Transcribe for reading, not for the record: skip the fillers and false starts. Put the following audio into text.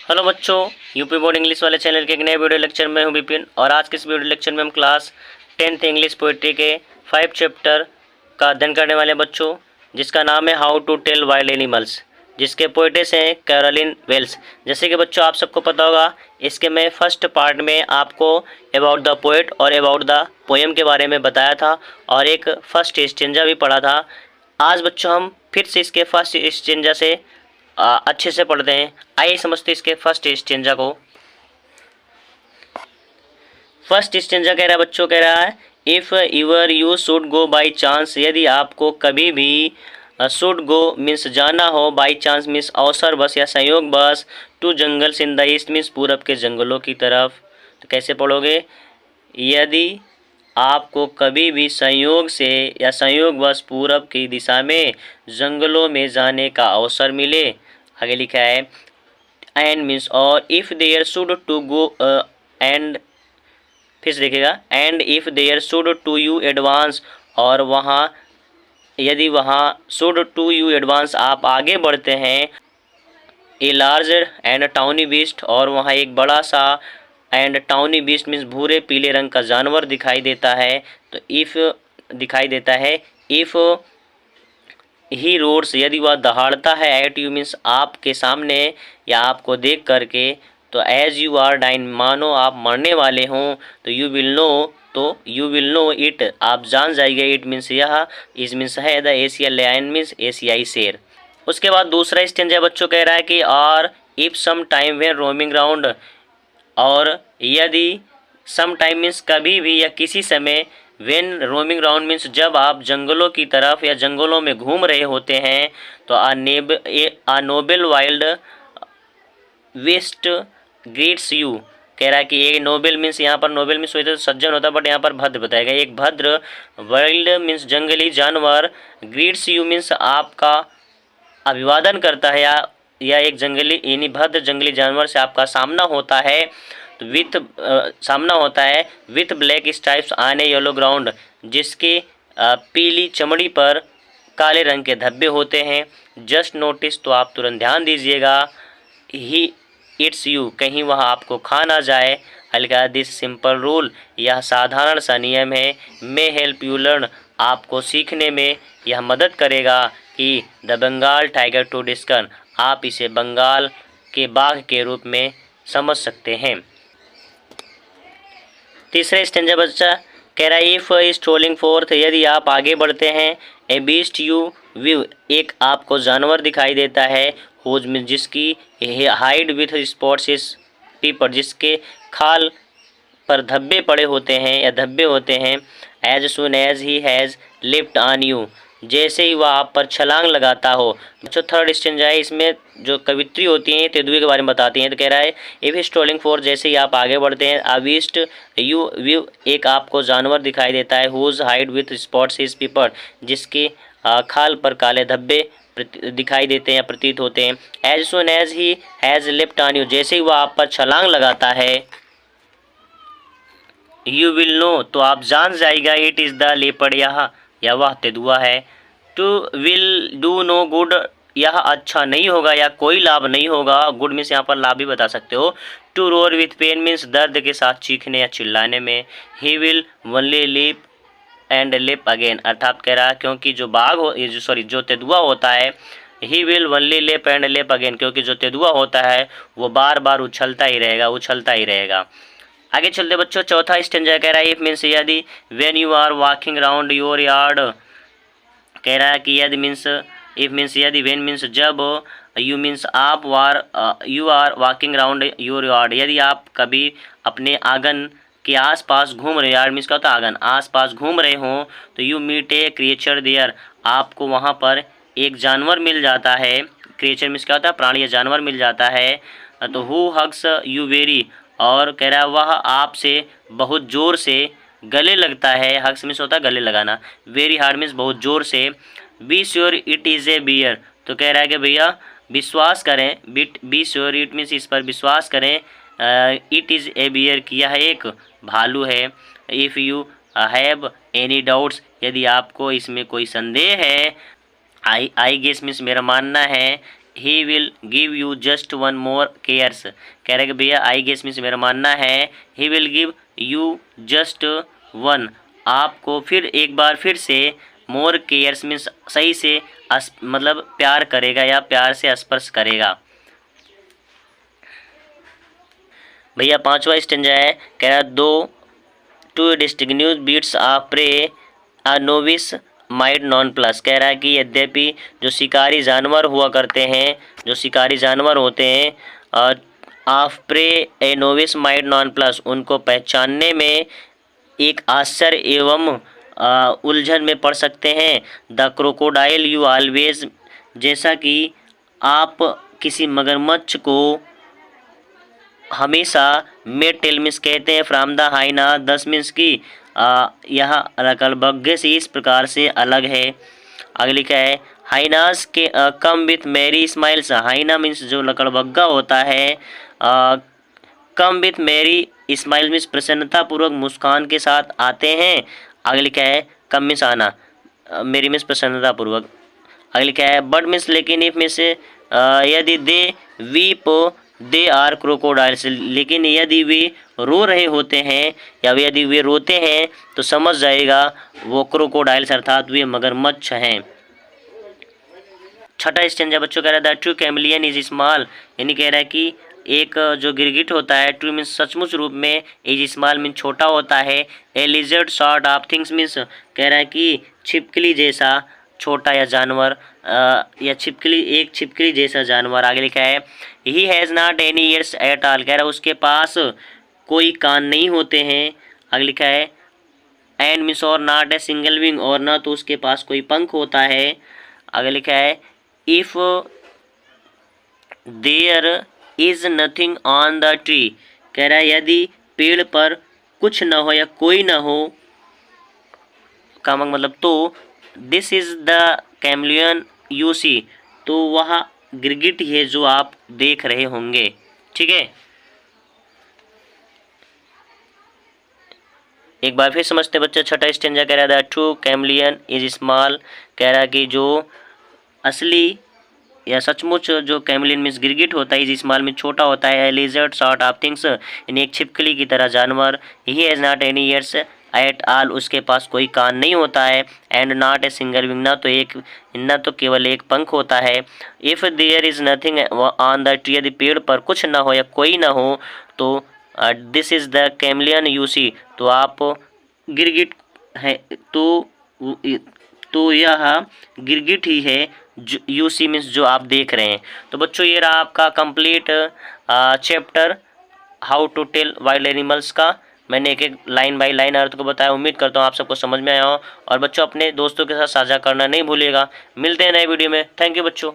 Hello बच्चों, UP board English वाले channel के एक नए वीडियो लेक्चर में हूं विपिन। और आज के इस वीडियो लेक्चर में हम क्लास 10th इंग्लिश पोइट्री के 5 चैप्टर का अध्ययन करने वाले बच्चों, जिसका नाम है how to tell wild animals, जिसके पोइटेस हैं कैरोलिन वेल्स। जैसे कि बच्चों आप सबको पता होगा, इसके मैं फर्स्ट पार्ट में आपको अबाउट द पोएट और अबाउट द पोएम के बारे में बताया था और एक फर्स्ट स्टेंजा भी पढ़ा था। आज बच्चों हम फिर से इसके फर्स्ट स्टेंजा से अच्छे से पढ़ते हैं। आइए समझते इसके फर्स्ट स्टेंजा को। फर्स्ट स्टेंजा कह रहा है बच्चों, कह रहा है if your you should go by chance, यदि आपको कभी भी शुड गो मीन्स जाना हो, बाई चांस मीन्स अवसर बस या संयोग बस, to jungles in the east means पूरब के जंगलों की तरफ। तो कैसे पढ़ोगे? यदि आपको कभी भी संयोग से या संयोगवश पूरब की दिशा में जंगलों में जाने का अवसर मिले, आगे लिखा है एंड मीन्स और, if there should to go and, फिर से देखिएगा and if there should to you advance, और वहाँ यदि वहाँ शुड टू यू एडवांस आप आगे बढ़ते हैं, a large and tawny beast, और वहाँ एक बड़ा सा एंड टाउनी बीस्ट मीन्स भूरे पीले रंग का जानवर दिखाई देता है। तो इफ़ दिखाई देता है, इफ़ ही रोड्स, यदि वह दहाड़ता है, एट यू मीन्स आपके सामने या आपको देख करके, तो एज यू आर डाइन मानो आप मरने वाले हों, तो यू विल नो, तो यू विल नो इट आप जान जाइए, इट मीन्स यह, इस मीन्स है द एशिया लायन मीन्स एशियाई शेर। उसके बाद दूसरा स्टेंजा बच्चों कह रहा है कि और if some time when roaming round, और यदि सम टाइम मीन्स कभी भी या किसी समय, वेन रोमिंग राउंड मीन्स जब आप जंगलों की तरफ या जंगलों में घूम रहे होते हैं, तो a noble wild west greets you. कह रहा है कि एक नोबेल मीन्स, यहाँ पर नोबेल मीन्स होता है तो सज्जन होता है, बट यहाँ पर भद्र बताएगा। एक भद्र वाइल्ड मीन्स जंगली जानवर, ग्रीट्स यू मीन्स आपका अभिवादन करता है, या एक जंगली यानी भद्र जंगली जानवर से आपका सामना होता है, तो विथ सामना होता है with black stripes on A yellow ground, जिसके पीली चमड़ी पर काले रंग के धब्बे होते हैं। जस्ट नोटिस, तो आप तुरंत ध्यान दीजिएगा, ही इट्स यू, कहीं वह आपको खा ना जाए। हल्का दिस सिंपल रूल, यह साधारण सा नियम है। मे हेल्प यू लर्न, आपको सीखने में यह मदद करेगा कि द बंगाल टाइगर टू डिस्कन, आप इसे बंगाल के बाघ के रूप में समझ सकते हैं। तीसरे स्टेंजा बच्चा कह रहा है इफ़ स्ट्रोलिंग फोर्थ, यदि आप आगे बढ़ते हैं, ए बीस्ट यू व्यू, एक आपको जानवर दिखाई देता है, हुज में जिसकी हाइड विथ स्पॉट्स इस पीपर, जिसके खाल पर धब्बे पड़े होते हैं या धब्बे होते हैं, as soon as he has lift on you, जैसे ही वह आप पर छलांग लगाता हो। जो थर्ड स्टेंजा है, इसमें जो कवित्री होती हैं तेंदुए के बारे में बताती हैं। तो कह रहा है इफ स्ट्रोलिंग फोर, जैसे ही आप आगे बढ़ते हैं, अविस्ट यू व्यू, एक आपको जानवर दिखाई देता है, whose hide with spots is pepper, जिसके खाल पर काले धब्बे दिखाई देते हैं, प्रतीत होते हैं। As soon as he has lift on you, जैसे ही वह आप पर छलांग लगाता है, यू विल नो, तो आप जान जाएगा, इट इज़ द लेपर्ड, यह वह तेंदुआ है। To will do no good, यह अच्छा नहीं होगा या कोई लाभ नहीं होगा। गुड मीन्स यहाँ पर लाभ भी बता सकते हो। To roar with pain means दर्द के साथ चीखने या चिल्लाने में। He will only lip and lip again, अर्थात कह रहा है क्योंकि जो बाघ हो, जो तेंदुआ होता है, ही will only lip and lip again, क्योंकि जो तेंदुआ होता है वो बार बार उछलता ही रहेगा, उछलता ही रहेगा। आगे चलते बच्चों, चौथा स्टेंजा कह रहा है इफ मीन्स यदि, when you are walking round your yard, कह रहा है कि यदि मीन्स, इफ मीन्स यदि, वेन मीन्स जब, यू मीन्स आप, you are walking round your yard, यदि आप कभी अपने आंगन के आसपास घूम रहे, यार्ड मीन्स क्या होता है आंगन, आसपास घूम रहे हों, तो you meet a creature there, आपको वहाँ पर एक जानवर मिल जाता है। क्रिएचर मीन्स क्या होता है प्राणी या जानवर मिल जाता है। तो हु हग्स यू वेरी, और कह रहा है वह आपसे बहुत ज़ोर से गले लगता है। हग्स मीन्स होता है गले लगाना, वेरी हार्ड मीन्स बहुत ज़ोर से। Be sure it is a bear, तो कह रहा है कि भैया विश्वास करें, बी श्योर इट मीन्स इस पर विश्वास करें, इट इज़ ए बियर, कि यह एक भालू है। If you have any doubts, यदि आपको इसमें कोई संदेह है, आई गेस मीन्स मेरा मानना है, he will give you just one more cares. कह रहे कि भैया आई गेस मीन्स मेरा मानना है, he will give you just one, आपको फिर एक बार फिर से मोर केयर्स मीन्स सही से मतलब प्यार करेगा या प्यार से स्पर्श करेगा। भैया पांचवा स्टेंजा है, कह रहा दो to distinguish beasts a prey a novice might nonplus. कह रहा है कि यद्यपि जो शिकारी जानवर हुआ करते हैं, जो शिकारी जानवर होते हैं, of prey a novice might nonplus, उनको पहचानने में एक आश्चर्य एवं उलझन में पड़ सकते हैं। द क्रोकोडाइल यू ऑलवेज, जैसा कि आप किसी मगरमच्छ को हमेशा मेट टेल मीन्स कहते हैं फ्राम द हाइना, 10 मीन्स की यह लकड़बग्घे से इस प्रकार से अलग है। अगली क्या है, हाइनास के कम विथ मेरी स्माइल्स। हाइना मीन्स जो लकड़बग्घा होता है, कम विथ मेरी स्माइल मीन्स प्रसन्नता पूर्वक मुस्कान के साथ आते हैं। अगली क्या है, कम मीन्स आना, मेरी मीन्स प्रसन्नता पूर्वक। अगली क्या है, बट मीन्स लेकिन, इफ मीन्स यदि दे वीप दे आर क्रोकोडाइल्स, लेकिन यदि वे रो रहे होते हैं या यदि वे रोते हैं तो समझ जाएगा वो क्रोकोडाइल्स अर्थात वे मगरमच्छ हैं। छठा स्टेंजा बच्चों कह रहा है the true chameleon is small, यानी कह रहा है कि एक जो गिरगिट होता है, ट्रू मीन्स सचमुच रूप में, इज स्मॉल मीन्स छोटा होता है, a lizard sort of things means कह रहा है कि छिपकली जैसा छोटा या जानवर, या छिपकली, एक छिपकली जैसा जानवर। आगे लिखा है ही has not any ears at all, कह रहा है उसके पास कोई कान नहीं होते हैं। आगे लिखा है एंड मीन्स और नॉट ए सिंगल विंग, और ना तो उसके पास कोई पंख होता है। आगे लिखा है if there is nothing on the tree, कह रहा है यदि पेड़ पर कुछ न हो या कोई न हो, का मतलब तो this is the chameleon you see, तो वह गिरगिट है जो आप देख रहे होंगे। ठीक है, एक बार फिर समझते बच्चे। छठा स्टेंजा कह रहा था ट्रू कैमलियन इज स्मॉल, कह रहा कि जो असली या सचमुच जो कैमलियन मीन्स गिरगिट होता है, इज स्मॉल में छोटा होता है, लिजर्ड सॉर्ट ऑफ थिंग्स, यानी एक छिपकली की तरह जानवर, he has not any ears at all, उसके पास कोई कान नहीं होता है, and not a single wing, ना तो केवल एक पंख होता है। If there is nothing on the tree, यदि पेड़ पर कुछ ना हो या कोई ना हो तो this is the chameleon you see, तो आप गिरगिट है, तो यह गिरगिट ही है जो यू सी मीन्स जो आप देख रहे हैं। तो बच्चों ये रहा आपका complete chapter how to tell wild animals का। मैंने एक एक लाइन बाय लाइन अर्थ को बताया। उम्मीद करता हूँ आप सबको समझ में आया हो, और बच्चों अपने दोस्तों के साथ साझा करना नहीं भूलिएगा। मिलते हैं नए वीडियो में। थैंक यू बच्चों।